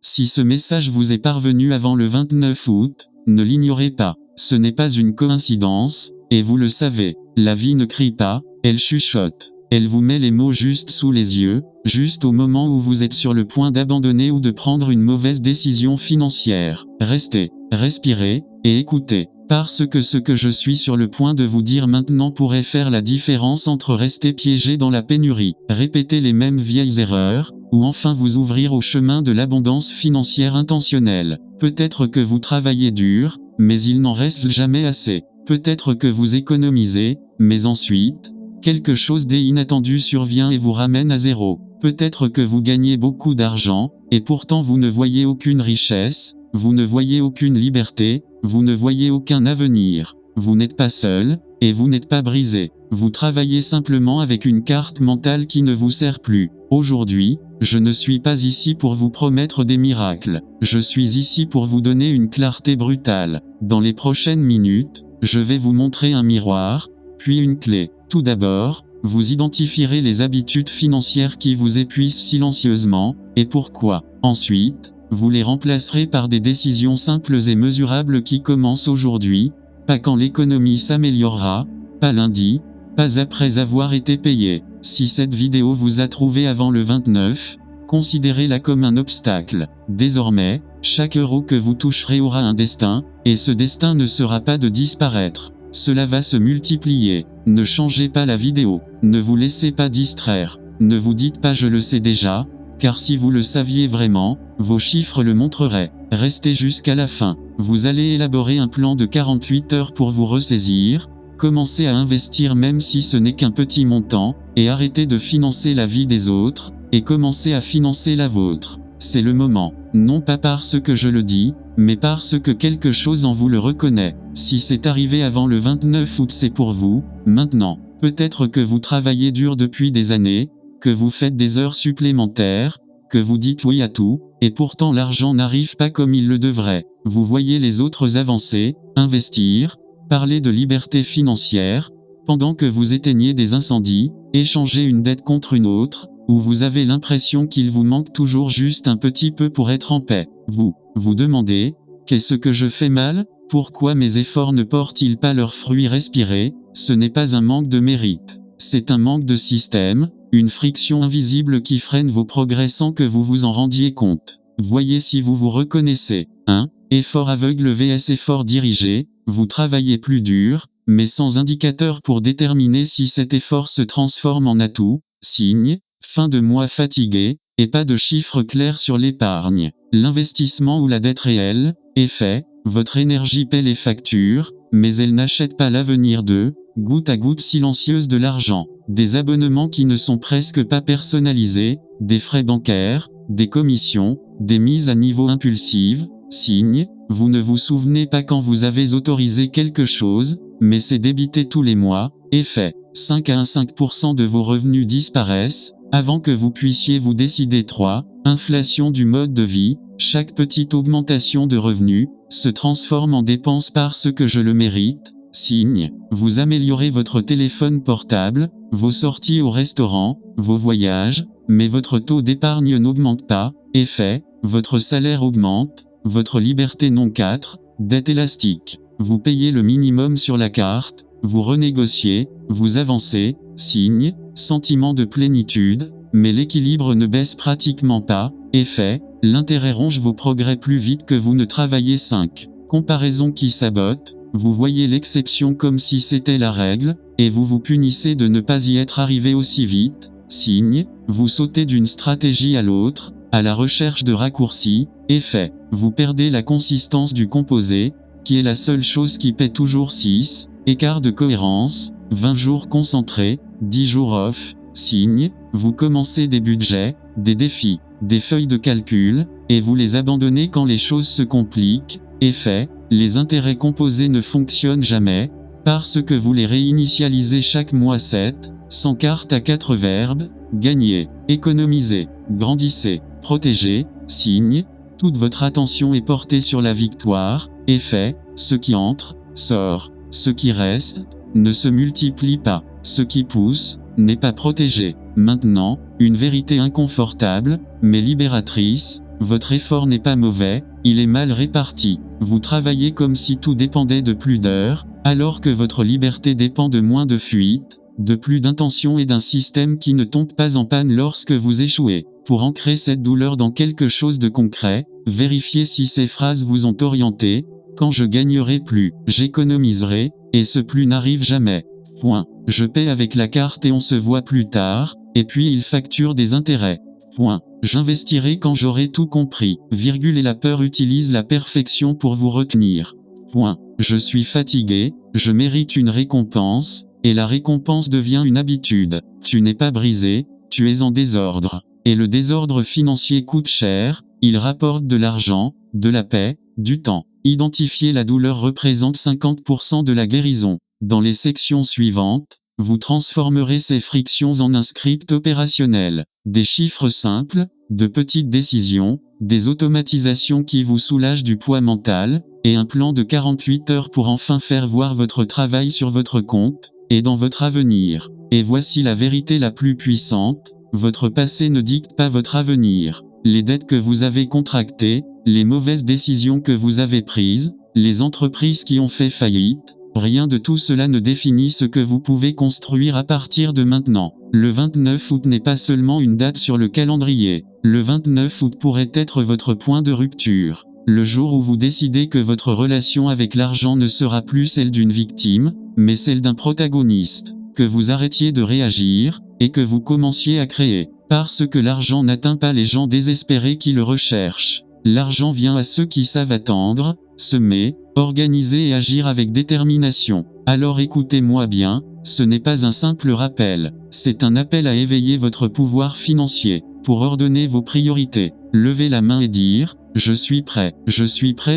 Si ce message vous est parvenu avant le 29 août, ne l'ignorez pas. Ce n'est pas une coïncidence, et vous le savez. La vie ne crie pas, elle chuchote. Elle vous met les mots juste sous les yeux, juste au moment où vous êtes sur le point d'abandonner ou de prendre une mauvaise décision financière. Restez, respirez, et écoutez. Parce que ce que je suis sur le point de vous dire maintenant pourrait faire la différence entre rester piégé dans la pénurie, répéter les mêmes vieilles erreurs, ou enfin vous ouvrir au chemin de l'abondance financière intentionnelle. Peut-être que vous travaillez dur, mais il n'en reste jamais assez. Peut-être que vous économisez, mais ensuite, quelque chose d'inattendu survient et vous ramène à zéro. Peut-être que vous gagnez beaucoup d'argent, et pourtant vous ne voyez aucune richesse, vous ne voyez aucune liberté, vous ne voyez aucun avenir. Vous n'êtes pas seul, et vous n'êtes pas brisé. Vous travaillez simplement avec une carte mentale qui ne vous sert plus. Aujourd'hui, je ne suis pas ici pour vous promettre des miracles. Je suis ici pour vous donner une clarté brutale. Dans les prochaines minutes, je vais vous montrer un miroir, puis une clé. Tout d'abord, vous identifierez les habitudes financières qui vous épuisent silencieusement, et pourquoi. Ensuite, vous les remplacerez par des décisions simples et mesurables qui commencent aujourd'hui, pas quand l'économie s'améliorera, pas lundi, pas après avoir été payé. Si cette vidéo vous a trouvé avant le 29, considérez-la comme un obstacle. Désormais, chaque euro que vous toucherez aura un destin, et ce destin ne sera pas de disparaître. Cela va se multiplier. Ne changez pas la vidéo. Ne vous laissez pas distraire. Ne vous dites pas je le sais déjà, car si vous le saviez vraiment, vos chiffres le montreraient. Restez jusqu'à la fin. Vous allez élaborer un plan de 48 heures pour vous ressaisir, commencez à investir même si ce n'est qu'un petit montant, et arrêtez de financer la vie des autres, et commencez à financer la vôtre. C'est le moment. Non pas parce que je le dis, mais parce que quelque chose en vous le reconnaît. Si c'est arrivé avant le 29 août, c'est pour vous, maintenant. Peut-être que vous travaillez dur depuis des années, que vous faites des heures supplémentaires, que vous dites oui à tout, et pourtant l'argent n'arrive pas comme il le devrait. Vous voyez les autres avancer, investir, parler de liberté financière, pendant que vous éteignez des incendies, échanger une dette contre une autre, où vous avez l'impression qu'il vous manque toujours juste un petit peu pour être en paix. Vous vous demandez, qu'est-ce que je fais mal? Pourquoi mes efforts ne portent-ils pas leurs fruits? Respirez, ce n'est pas un manque de mérite. C'est un manque de système, une friction invisible qui freine vos progrès sans que vous vous en rendiez compte. Voyez si vous vous reconnaissez. 1. Effort aveugle vs effort dirigé. Vous travaillez plus dur, mais sans indicateur pour déterminer si cet effort se transforme en atout. Signe, fin de mois fatigué, et pas de chiffre clair sur l'épargne. L'investissement ou la dette réelle. Effet, votre énergie paie les factures, mais elle n'achète pas l'avenir de, goutte à goutte silencieuse de l'argent. Des abonnements qui ne sont presque pas personnalisés, des frais bancaires, des commissions, des mises à niveau impulsives. Signe, vous ne vous souvenez pas quand vous avez autorisé quelque chose, mais c'est débité tous les mois. Effet, 5 à 5% de vos revenus disparaissent, avant que vous puissiez vous décider. 3. Inflation du mode de vie. Chaque petite augmentation de revenus se transforme en dépense parce que je le mérite. Signe, vous améliorez votre téléphone portable, vos sorties au restaurant, vos voyages, mais votre taux d'épargne n'augmente pas. Effet, votre salaire augmente, votre liberté non. 4. Dette élastique. Vous payez le minimum sur la carte, vous renégociez, vous avancez. Signe, sentiment de plénitude, mais l'équilibre ne baisse pratiquement pas. Effet, l'intérêt ronge vos progrès plus vite que vous ne travaillez. 5. Comparaison qui sabote. Vous voyez l'exception comme si c'était la règle, et vous vous punissez de ne pas y être arrivé aussi vite. Signe, vous sautez d'une stratégie à l'autre, à la recherche de raccourcis. Effet, vous perdez la consistance du composé, qui est la seule chose qui paie toujours. 6. Écart de cohérence, 20 jours concentrés, 10 jours off. Signe, vous commencez des budgets, des défis, des feuilles de calcul, et vous les abandonnez quand les choses se compliquent. Effet, les intérêts composés ne fonctionnent jamais, parce que vous les réinitialisez chaque mois. 7. Sans carte à 4 verbes, gagner, économiser, grandissez, protéger. Signe, toute votre attention est portée sur la victoire. Effet, ce qui entre, sort, ce qui reste, ne se multiplie pas, ce qui pousse, n'est pas protégé. Maintenant, une vérité inconfortable, mais libératrice, votre effort n'est pas mauvais, il est mal réparti. Vous travaillez comme si tout dépendait de plus d'heures, alors que votre liberté dépend de moins de fuites, de plus d'intention et d'un système qui ne tombe pas en panne lorsque vous échouez. Pour ancrer cette douleur dans quelque chose de concret, vérifiez si ces phrases vous ont orienté. Quand je gagnerai plus, j'économiserai, et ce plus n'arrive jamais. Point. Je paie avec la carte et on se voit plus tard, et puis il facture des intérêts. Point. J'investirai quand j'aurai tout compris. Virgule et la peur utilise la perfection pour vous retenir. Point. Je suis fatigué, je mérite une récompense, et la récompense devient une habitude. Tu n'es pas brisé, tu es en désordre. Et le désordre financier coûte cher, il rapporte de l'argent, de la paix, du temps. Identifier la douleur représente 50% de la guérison. Dans les sections suivantes, vous transformerez ces frictions en un script opérationnel. Des chiffres simples, de petites décisions, des automatisations qui vous soulagent du poids mental, et un plan de 48 heures pour enfin faire voir votre travail sur votre compte, et dans votre avenir. Et voici la vérité la plus puissante, votre passé ne dicte pas votre avenir. Les dettes que vous avez contractées, les mauvaises décisions que vous avez prises, les entreprises qui ont fait faillite, rien de tout cela ne définit ce que vous pouvez construire à partir de maintenant. Le 29 août n'est pas seulement une date sur le calendrier. Le 29 août pourrait être votre point de rupture. Le jour où vous décidez que votre relation avec l'argent ne sera plus celle d'une victime, mais celle d'un protagoniste. Que vous arrêtiez de réagir, et que vous commenciez à créer. Parce que l'argent n'atteint pas les gens désespérés qui le recherchent. L'argent vient à ceux qui savent attendre, semer, organiser et agir avec détermination. Alors écoutez-moi bien, ce n'est pas un simple rappel, c'est un appel à éveiller votre pouvoir financier, pour ordonner vos priorités. Levez la main et dire, je suis prêt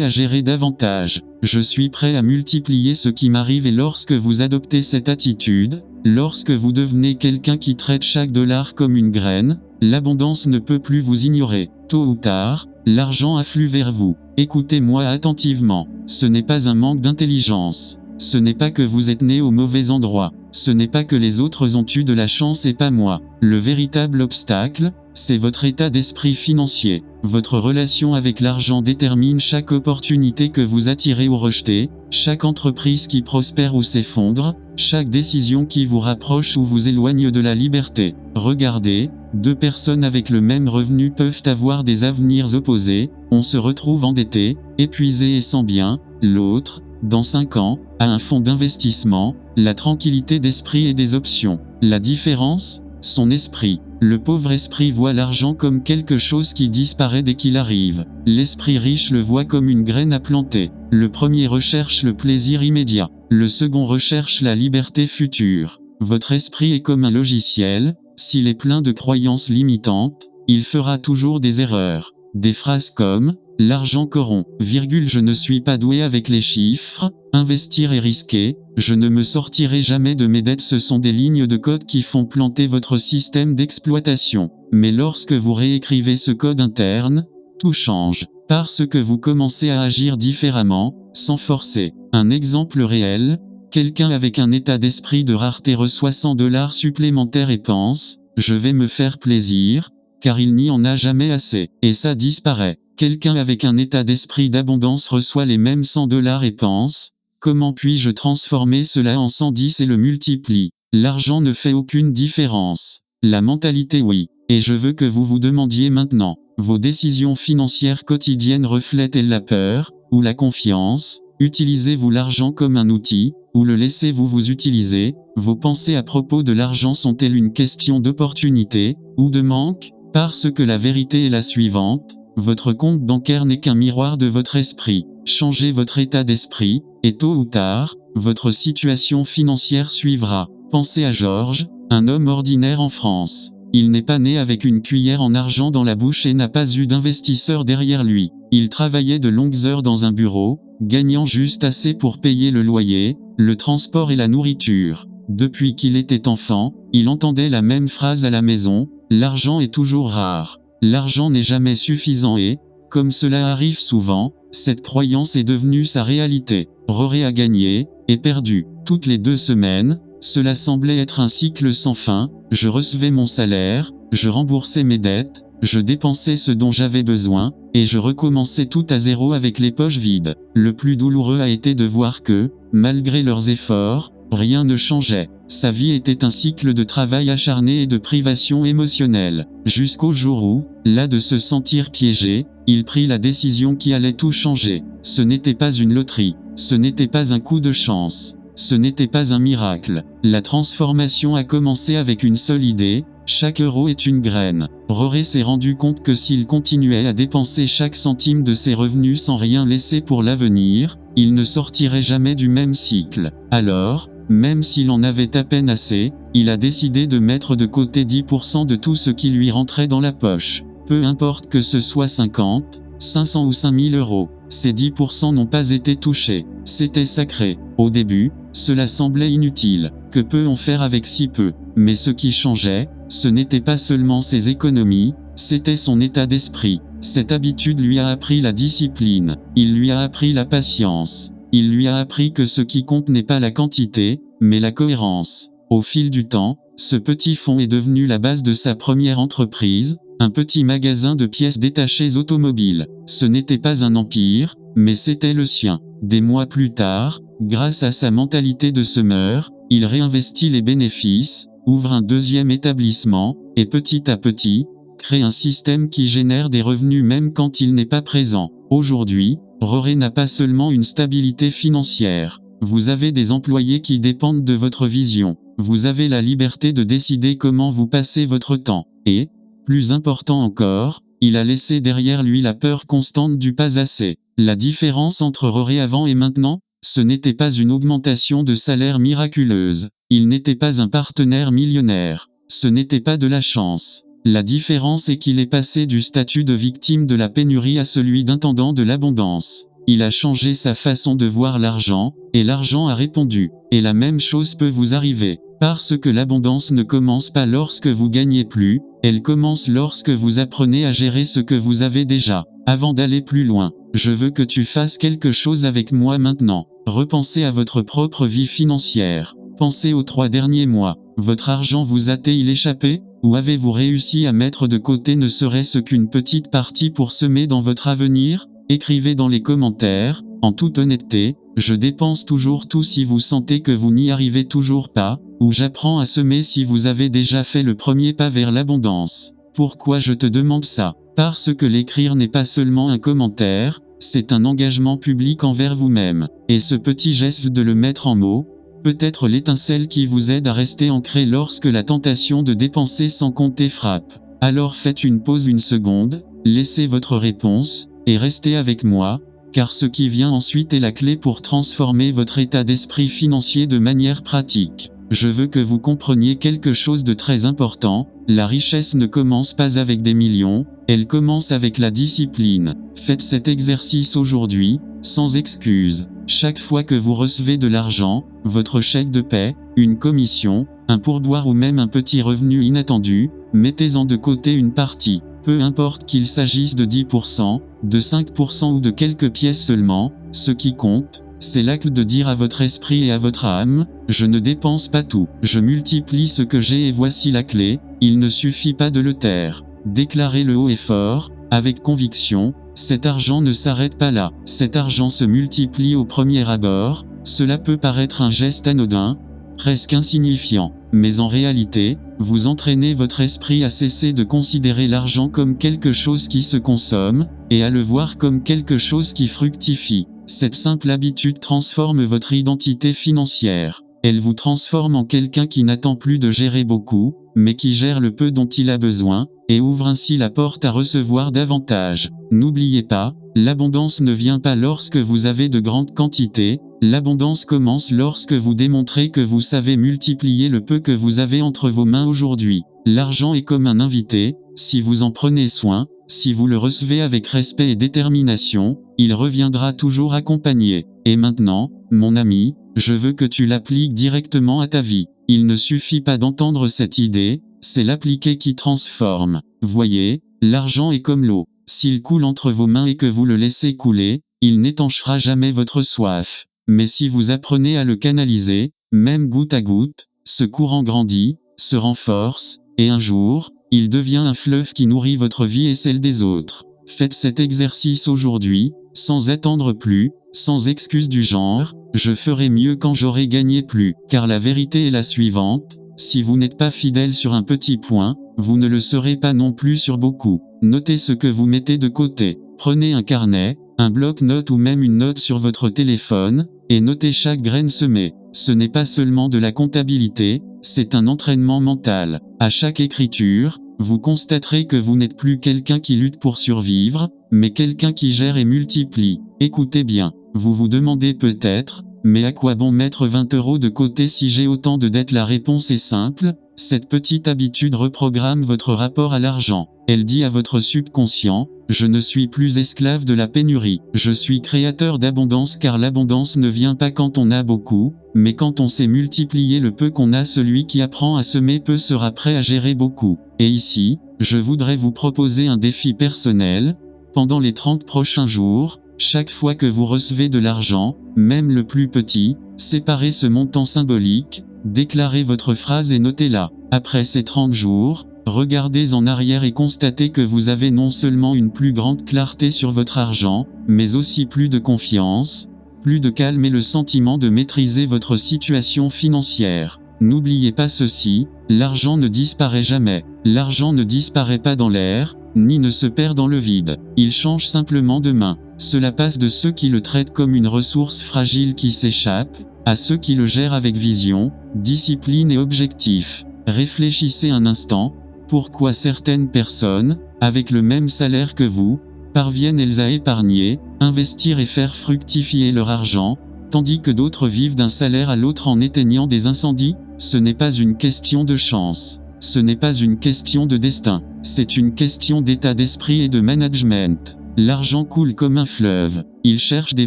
à gérer davantage, je suis prêt à multiplier ce qui m'arrive. Et lorsque vous adoptez cette attitude, lorsque vous devenez quelqu'un qui traite chaque dollar comme une graine, l'abondance ne peut plus vous ignorer. Tôt ou tard, l'argent afflue vers vous. Écoutez-moi attentivement, ce n'est pas un manque d'intelligence. Ce n'est pas que vous êtes né au mauvais endroit. Ce n'est pas que les autres ont eu de la chance et pas moi. Le véritable obstacle, c'est votre état d'esprit financier. Votre relation avec l'argent détermine chaque opportunité que vous attirez ou rejetez, chaque entreprise qui prospère ou s'effondre, chaque décision qui vous rapproche ou vous éloigne de la liberté. Regardez, deux personnes avec le même revenu peuvent avoir des avenirs opposés, on se retrouve endetté, épuisé et sans bien, l'autre, dans 5 ans, a un fonds d'investissement, la tranquillité d'esprit et des options. La différence, son esprit. Le pauvre esprit voit l'argent comme quelque chose qui disparaît dès qu'il arrive. L'esprit riche le voit comme une graine à planter. Le premier recherche le plaisir immédiat. Le second recherche la liberté future. Votre esprit est comme un logiciel, s'il est plein de croyances limitantes, il fera toujours des erreurs. Des phrases comme « l'argent corrompt, je ne suis pas doué avec les chiffres, investir est risqué, je ne me sortirai jamais de mes dettes » ce sont des lignes de code qui font planter votre système d'exploitation. Mais lorsque vous réécrivez ce code interne, tout change, parce que vous commencez à agir différemment, sans forcer. Un exemple réel, quelqu'un avec un état d'esprit de rareté reçoit 100 $ supplémentaires et pense « je vais me faire plaisir », car il n'y en a jamais assez, et ça disparaît. Quelqu'un avec un état d'esprit d'abondance reçoit les mêmes 100 $ et pense « comment puis-je transformer cela en 110 » et le multiplie. L'argent ne fait aucune différence. La mentalité oui. Et je veux que vous vous demandiez maintenant, vos décisions financières quotidiennes reflètent-elles la peur, ou la confiance? Utilisez-vous l'argent comme un outil, ou le laissez-vous vous utiliser? Vos pensées à propos de l'argent sont-elles une question d'opportunité, ou de manque? Parce que la vérité est la suivante, votre compte bancaire n'est qu'un miroir de votre esprit. Changez votre état d'esprit, et tôt ou tard, votre situation financière suivra. Pensez à Georges, un homme ordinaire en France. Il n'est pas né avec une cuillère en argent dans la bouche et n'a pas eu d'investisseur derrière lui. Il travaillait de longues heures dans un bureau, gagnant juste assez pour payer le loyer, le transport et la nourriture. Depuis qu'il était enfant, il entendait la même phrase à la maison, « l'argent est toujours rare. L'argent n'est jamais suffisant » et, comme cela arrive souvent, cette croyance est devenue sa réalité. Roré a gagné, et perdu. Toutes les 2 semaines, Cela semblait être un cycle sans fin, je recevais mon salaire, je remboursais mes dettes, je dépensais ce dont j'avais besoin, et je recommençais tout à zéro avec les poches vides. Le plus douloureux a été de voir que, malgré leurs efforts, rien ne changeait. Sa vie était un cycle de travail acharné et de privation émotionnelle. Jusqu'au jour où, las de se sentir piégé, il prit la décision qui allait tout changer. Ce n'était pas une loterie. Ce n'était pas un coup de chance. Ce n'était pas un miracle. La transformation a commencé avec une seule idée. Chaque euro est une graine. Roré s'est rendu compte que s'il continuait à dépenser chaque centime de ses revenus sans rien laisser pour l'avenir, il ne sortirait jamais du même cycle. Alors, même s'il en avait à peine assez, il a décidé de mettre de côté 10% de tout ce qui lui rentrait dans la poche. Peu importe que ce soit 50, 500 ou 5000 euros, ces 10% n'ont pas été touchés. C'était sacré. Au début, cela semblait inutile. Que peut-on faire avec si peu? Mais ce qui changeait, ce n'était pas seulement ses économies, c'était son état d'esprit. Cette habitude lui a appris la discipline, il lui a appris la patience, il lui a appris que ce qui compte n'est pas la quantité, mais la cohérence. Au fil du temps, ce petit fonds est devenu la base de sa première entreprise, un petit magasin de pièces détachées automobiles. Ce n'était pas un empire, mais c'était le sien. Des mois plus tard, grâce à sa mentalité de semeur, il réinvestit les bénéfices, ouvre un deuxième établissement, et petit à petit, crée un système qui génère des revenus même quand il n'est pas présent. Aujourd'hui, Roré n'a pas seulement une stabilité financière. Vous avez des employés qui dépendent de votre vision. Vous avez la liberté de décider comment vous passez votre temps. Et, plus important encore, il a laissé derrière lui la peur constante du pas assez. La différence entre Roré avant et maintenant, ce n'était pas une augmentation de salaire miraculeuse. Il n'était pas un partenaire millionnaire. Ce n'était pas de la chance. La différence est qu'il est passé du statut de victime de la pénurie à celui d'intendant de l'abondance. Il a changé sa façon de voir l'argent, et l'argent a répondu. Et la même chose peut vous arriver. Parce que l'abondance ne commence pas lorsque vous gagnez plus, elle commence lorsque vous apprenez à gérer ce que vous avez déjà. Avant d'aller plus loin, je veux que tu fasses quelque chose avec moi maintenant. Repensez à votre propre vie financière. Pensez aux 3 derniers mois. Votre argent vous a-t-il échappé? Ou avez-vous réussi à mettre de côté ne serait-ce qu'une petite partie pour semer dans votre avenir? Écrivez dans les commentaires, en toute honnêteté, je dépense toujours tout si vous sentez que vous n'y arrivez toujours pas, ou j'apprends à semer si vous avez déjà fait le premier pas vers l'abondance. Pourquoi je te demande ça? Parce que l'écrire n'est pas seulement un commentaire, c'est un engagement public envers vous-même. Et ce petit geste de le mettre en mots, peut être l'étincelle qui vous aide à rester ancré lorsque la tentation de dépenser sans compter frappe. Alors faites une pause une seconde, laissez votre réponse, et restez avec moi, car ce qui vient ensuite est la clé pour transformer votre état d'esprit financier de manière pratique. Je veux que vous compreniez quelque chose de très important, la richesse ne commence pas avec des millions, elle commence avec la discipline. Faites cet exercice aujourd'hui, sans excuse. Chaque fois que vous recevez de l'argent, votre chèque de paie, une commission, un pourboire ou même un petit revenu inattendu, mettez-en de côté une partie. Peu importe qu'il s'agisse de 10%, de 5% ou de quelques pièces seulement, ce qui compte, c'est l'acte de dire à votre esprit et à votre âme, je ne dépense pas tout, je multiplie ce que j'ai et voici la clé, il ne suffit pas de le taire. Déclarez-le haut et fort, avec conviction, cet argent ne s'arrête pas là, cet argent se multiplie au premier abord, cela peut paraître un geste anodin, presque insignifiant, mais en réalité, vous entraînez votre esprit à cesser de considérer l'argent comme quelque chose qui se consomme, et à le voir comme quelque chose qui fructifie. Cette simple habitude transforme votre identité financière. Elle vous transforme en quelqu'un qui n'attend plus de gérer beaucoup, mais qui gère le peu dont il a besoin, et ouvre ainsi la porte à recevoir davantage. N'oubliez pas, l'abondance ne vient pas lorsque vous avez de grandes quantités, l'abondance commence lorsque vous démontrez que vous savez multiplier le peu que vous avez entre vos mains aujourd'hui. L'argent est comme un invité, si vous en prenez soin, si vous le recevez avec respect et détermination, il reviendra toujours accompagné. Et maintenant, mon ami, je veux que tu l'appliques directement à ta vie. Il ne suffit pas d'entendre cette idée, c'est l'appliquer qui transforme. Voyez, l'argent est comme l'eau. S'il coule entre vos mains et que vous le laissez couler, il n'étanchera jamais votre soif. Mais si vous apprenez à le canaliser, même goutte à goutte, Ce courant grandit, se renforce, et un jour, il devient un fleuve qui nourrit votre vie et celle des autres. Faites cet exercice aujourd'hui, sans attendre plus, sans excuse du genre « je ferai mieux quand j'aurai gagné plus ». Car la vérité est la suivante, si vous n'êtes pas fidèle sur un petit point, vous ne le serez pas non plus sur beaucoup. Notez ce que vous mettez de côté. Prenez un carnet, un bloc-notes ou même une note sur votre téléphone, et notez chaque graine semée. Ce n'est pas seulement de la comptabilité, c'est un entraînement mental. À chaque écriture, vous constaterez que vous n'êtes plus quelqu'un qui lutte pour survivre, mais quelqu'un qui gère et multiplie. Écoutez bien, vous vous demandez peut-être, mais à quoi bon mettre 20 € de côté si j'ai autant de dettes? La réponse est simple, cette petite habitude reprogramme votre rapport à l'argent. Elle dit à votre subconscient, je ne suis plus esclave de la pénurie. Je suis créateur d'abondance car l'abondance ne vient pas quand on a beaucoup, mais quand on sait multiplier le peu qu'on a. Celui qui apprend à semer peu sera prêt à gérer beaucoup. Et ici, je voudrais vous proposer un défi personnel. Pendant les 30 prochains jours, chaque fois que vous recevez de l'argent, même le plus petit, séparez ce montant symbolique, déclarez votre phrase et notez-la. Après ces 30 jours, regardez en arrière et constatez que vous avez non seulement une plus grande clarté sur votre argent, mais aussi plus de confiance, plus de calme et le sentiment de maîtriser votre situation financière. N'oubliez pas ceci, l'argent ne disparaît jamais. L'argent ne disparaît pas dans l'air, ni ne se perd dans le vide. Il change simplement de main. Cela passe de ceux qui le traitent comme une ressource fragile qui s'échappe, à ceux qui le gèrent avec vision, discipline et objectif. Réfléchissez un instant, pourquoi certaines personnes, avec le même salaire que vous, parviennent-elles à épargner, investir et faire fructifier leur argent, tandis que d'autres vivent d'un salaire à l'autre en éteignant des incendies? Ce n'est pas une question de chance. Ce n'est pas une question de destin. C'est une question d'état d'esprit et de management. L'argent coule comme un fleuve. Il cherche des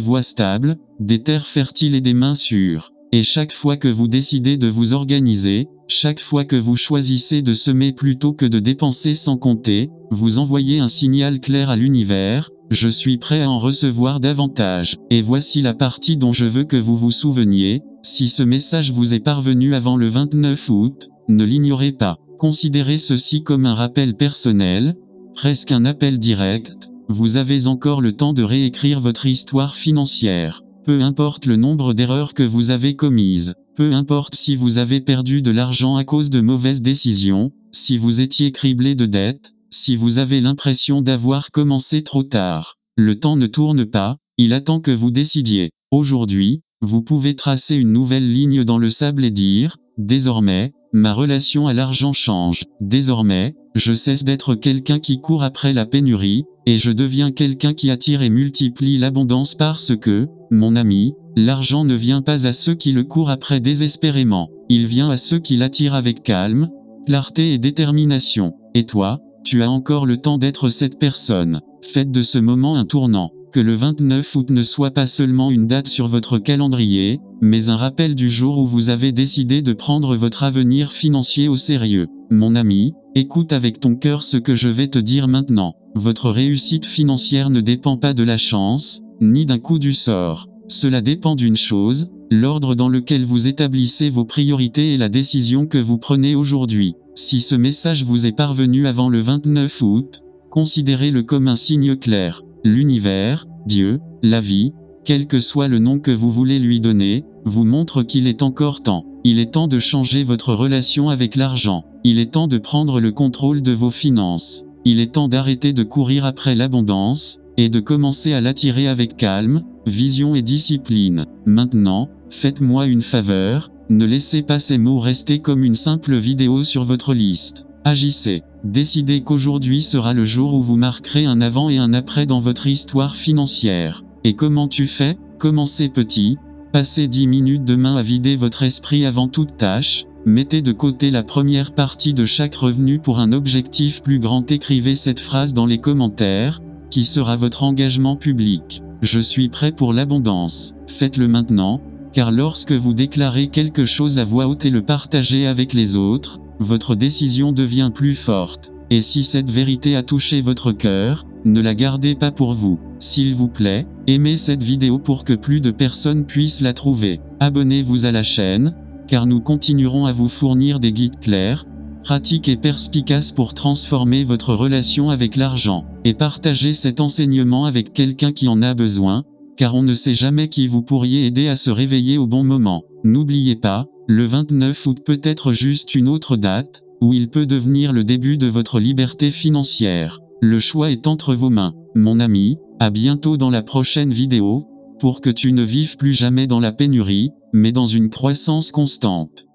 voies stables, des terres fertiles et des mains sûres. Et chaque fois que vous décidez de vous organiser, chaque fois que vous choisissez de semer plutôt que de dépenser sans compter, vous envoyez un signal clair à l'univers, je suis prêt à en recevoir davantage. Et voici la partie dont je veux que vous vous souveniez, si ce message vous est parvenu avant le 29 août, ne l'ignorez pas. Considérez ceci comme un rappel personnel, presque un appel direct, vous avez encore le temps de réécrire votre histoire financière. Peu importe le nombre d'erreurs que vous avez commises, peu importe si vous avez perdu de l'argent à cause de mauvaises décisions, si vous étiez criblé de dettes, si vous avez l'impression d'avoir commencé trop tard. Le temps ne tourne pas, il attend que vous décidiez. Aujourd'hui, vous pouvez tracer une nouvelle ligne dans le sable et dire, désormais, ma relation à l'argent change. Désormais, je cesse d'être quelqu'un qui court après la pénurie, et je deviens quelqu'un qui attire et multiplie l'abondance parce que, mon ami, l'argent ne vient pas à ceux qui le courent après désespérément. Il vient à ceux qui l'attirent avec calme, clarté et détermination. Et toi, tu as encore le temps d'être cette personne. Faites de ce moment un tournant. Que le 29 août ne soit pas seulement une date sur votre calendrier, mais un rappel du jour où vous avez décidé de prendre votre avenir financier au sérieux. Mon ami, écoute avec ton cœur ce que je vais te dire maintenant. Votre réussite financière ne dépend pas de la chance, ni d'un coup du sort. Cela dépend d'une chose, l'ordre dans lequel vous établissez vos priorités et la décision que vous prenez aujourd'hui. Si ce message vous est parvenu avant le 29 août, considérez-le comme un signe clair. L'univers, Dieu, la vie, quel que soit le nom que vous voulez lui donner, vous montre qu'il est encore temps. Il est temps de changer votre relation avec l'argent. Il est temps de prendre le contrôle de vos finances. Il est temps d'arrêter de courir après l'abondance, et de commencer à l'attirer avec calme, vision et discipline. Maintenant, faites-moi une faveur, ne laissez pas ces mots rester comme une simple vidéo sur votre liste. Agissez. Décidez qu'aujourd'hui sera le jour où vous marquerez un avant et un après dans votre histoire financière. Et comment tu fais? Commencez petit, passez 10 minutes demain à vider votre esprit avant toute tâche, mettez de côté la première partie de chaque revenu pour un objectif plus grand. Écrivez cette phrase dans les commentaires, qui sera votre engagement public. Je suis prêt pour l'abondance. Faites-le maintenant, car lorsque vous déclarez quelque chose à voix haute et le partagez avec les autres, votre décision devient plus forte. Et si cette vérité a touché votre cœur, ne la gardez pas pour vous. S'il vous plaît, aimez cette vidéo pour que plus de personnes puissent la trouver. Abonnez-vous à la chaîne, car nous continuerons à vous fournir des guides clairs, pratiques et perspicaces pour transformer votre relation avec l'argent, et partager cet enseignement avec quelqu'un qui en a besoin, car on ne sait jamais qui vous pourriez aider à se réveiller au bon moment. N'oubliez pas, le 29 août peut être juste une autre date, où il peut devenir le début de votre liberté financière. Le choix est entre vos mains. Mon ami, à bientôt dans la prochaine vidéo, pour que tu ne vives plus jamais dans la pénurie, mais dans une croissance constante.